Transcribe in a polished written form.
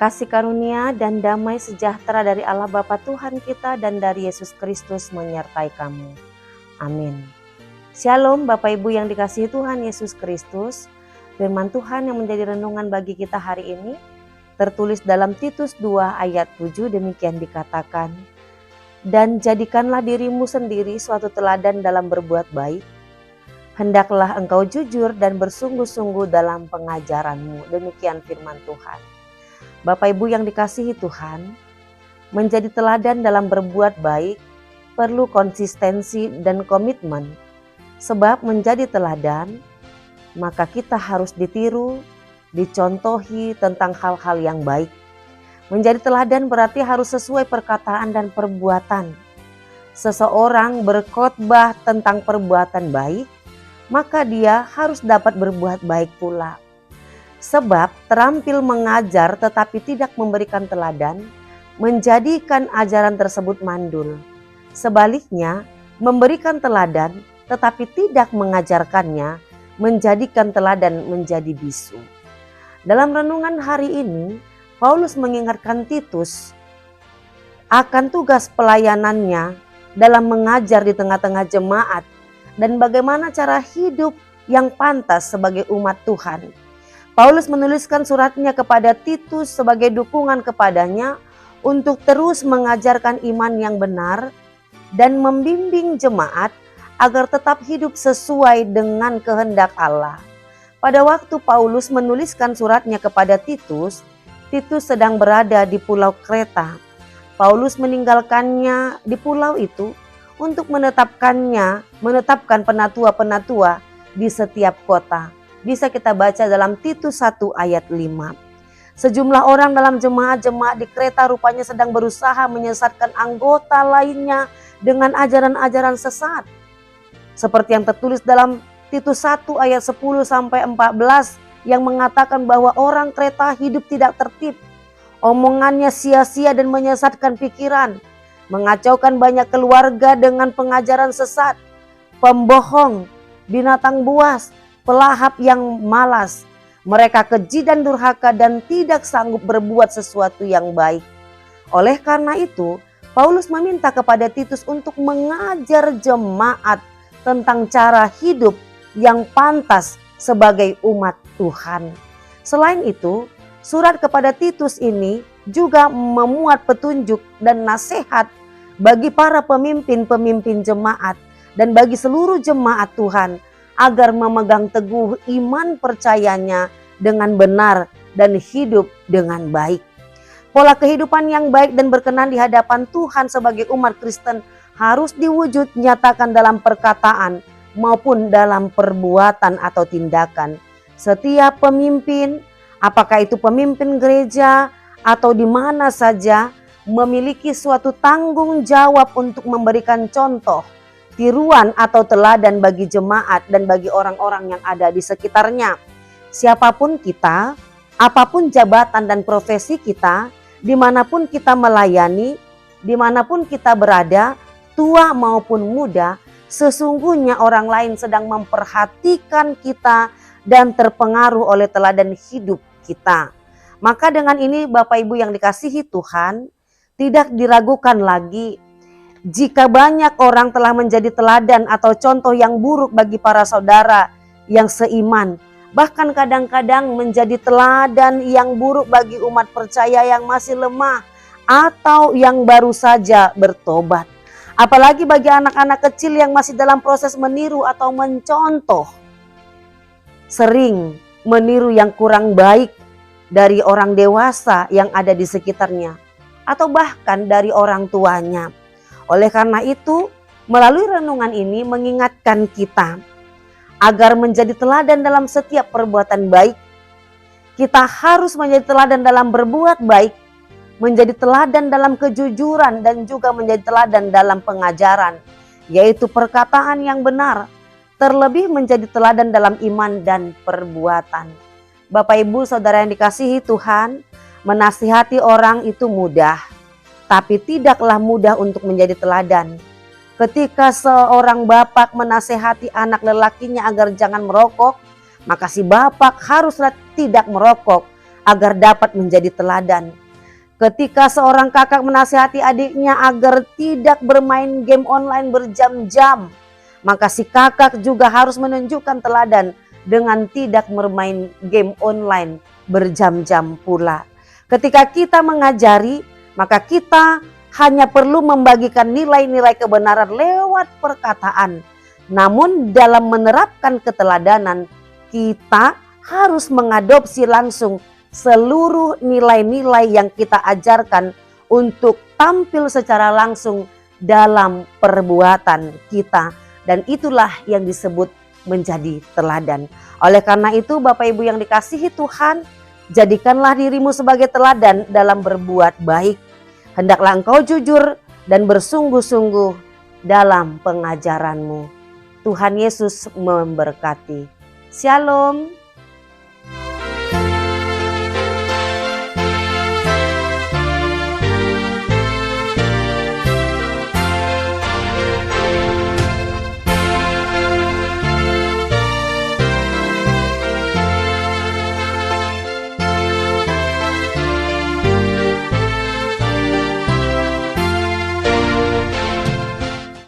Kasih karunia dan damai sejahtera dari Allah Bapa Tuhan kita dan dari Yesus Kristus menyertai kamu. Amin. Shalom Bapak Ibu yang dikasihi Tuhan Yesus Kristus. Firman Tuhan yang menjadi renungan bagi kita hari ini tertulis dalam Titus 2 ayat 7, demikian dikatakan, "Dan jadikanlah dirimu sendiri suatu teladan dalam berbuat baik. Hendaklah engkau jujur dan bersungguh-sungguh dalam pengajaranmu." Demikian firman Tuhan. Bapak Ibu yang dikasihi Tuhan, menjadi teladan dalam berbuat baik perlu konsistensi dan komitmen. Sebab menjadi teladan, maka kita harus ditiru, dicontohi tentang hal-hal yang baik. Menjadi teladan berarti harus sesuai perkataan dan perbuatan. Seseorang berkhotbah tentang perbuatan baik, maka dia harus dapat berbuat baik pula. Sebab terampil mengajar tetapi tidak memberikan teladan, menjadikan ajaran tersebut mandul. Sebaliknya, memberikan teladan tetapi tidak mengajarkannya, menjadikan teladan menjadi bisu. Dalam renungan hari ini, Paulus mengingatkan Titus akan tugas pelayanannya dalam mengajar di tengah-tengah jemaat dan bagaimana cara hidup yang pantas sebagai umat Tuhan. Paulus menuliskan suratnya kepada Titus sebagai dukungan kepadanya untuk terus mengajarkan iman yang benar dan membimbing jemaat agar tetap hidup sesuai dengan kehendak Allah. Pada waktu Paulus menuliskan suratnya kepada Titus, Titus sedang berada di pulau Kreta. Paulus meninggalkannya di pulau itu untuk menetapkan penatua-penatua di setiap kota. Bisa kita baca dalam Titus 1 ayat 5. Sejumlah orang dalam jemaat-jemaat di Kreta rupanya sedang berusaha menyesatkan anggota lainnya dengan ajaran-ajaran sesat. Seperti yang tertulis dalam Titus 1 ayat 10-14 yang mengatakan bahwa orang Kreta hidup tidak tertib. Omongannya sia-sia dan menyesatkan pikiran. Mengacaukan banyak keluarga dengan pengajaran sesat. Pembohong, binatang buas, pelahap yang malas. Mereka keji dan durhaka dan tidak sanggup berbuat sesuatu yang baik. Oleh karena itu, Paulus meminta kepada Titus untuk mengajar jemaat tentang cara hidup yang pantas sebagai umat Tuhan. Selain itu, surat kepada Titus ini juga memuat petunjuk dan nasihat bagi para pemimpin-pemimpin jemaat dan bagi seluruh jemaat Tuhan agar memegang teguh iman percayanya dengan benar dan hidup dengan baik. Pola kehidupan yang baik dan berkenan di hadapan Tuhan sebagai umat Kristen harus diwujud nyatakan dalam perkataan maupun dalam perbuatan atau tindakan. Setiap pemimpin, apakah itu pemimpin gereja atau di mana saja, memiliki suatu tanggung jawab untuk memberikan contoh, tiruan atau teladan bagi jemaat dan bagi orang-orang yang ada di sekitarnya. Siapapun kita, apapun jabatan dan profesi kita, dimanapun kita melayani, dimanapun kita berada, tua maupun muda, sesungguhnya orang lain sedang memperhatikan kita dan terpengaruh oleh teladan hidup kita. Maka dengan ini Bapak Ibu yang dikasihi Tuhan, tidak diragukan lagi jika banyak orang telah menjadi teladan atau contoh yang buruk bagi para saudara yang seiman, bahkan kadang-kadang menjadi teladan yang buruk bagi umat percaya yang masih lemah atau yang baru saja bertobat. Apalagi bagi anak-anak kecil yang masih dalam proses meniru atau mencontoh, sering meniru yang kurang baik dari orang dewasa yang ada di sekitarnya atau bahkan dari orang tuanya. Oleh karena itu, melalui renungan ini mengingatkan kita agar menjadi teladan dalam setiap perbuatan baik. Kita harus menjadi teladan dalam berbuat baik, menjadi teladan dalam kejujuran dan juga menjadi teladan dalam pengajaran, yaitu perkataan yang benar, terlebih menjadi teladan dalam iman dan perbuatan. Bapak Ibu Saudara yang dikasihi Tuhan, menasihati orang itu mudah, tapi tidaklah mudah untuk menjadi teladan. Ketika seorang bapak menasehati anak lelakinya agar jangan merokok, maka si bapak haruslah tidak merokok agar dapat menjadi teladan. Ketika seorang kakak menasihati adiknya agar tidak bermain game online berjam-jam, maka si kakak juga harus menunjukkan teladan dengan tidak bermain game online berjam-jam pula. Ketika kita mengajari, maka kita hanya perlu membagikan nilai-nilai kebenaran lewat perkataan. Namun dalam menerapkan keteladanan, kita harus mengadopsi langsung seluruh nilai-nilai yang kita ajarkan untuk tampil secara langsung dalam perbuatan kita. Dan itulah yang disebut menjadi teladan. Oleh karena itu Bapak Ibu yang dikasihi Tuhan, jadikanlah dirimu sebagai teladan dalam berbuat baik. Hendaklah engkau jujur dan bersungguh-sungguh dalam pengajaranmu. Tuhan Yesus memberkati. Shalom.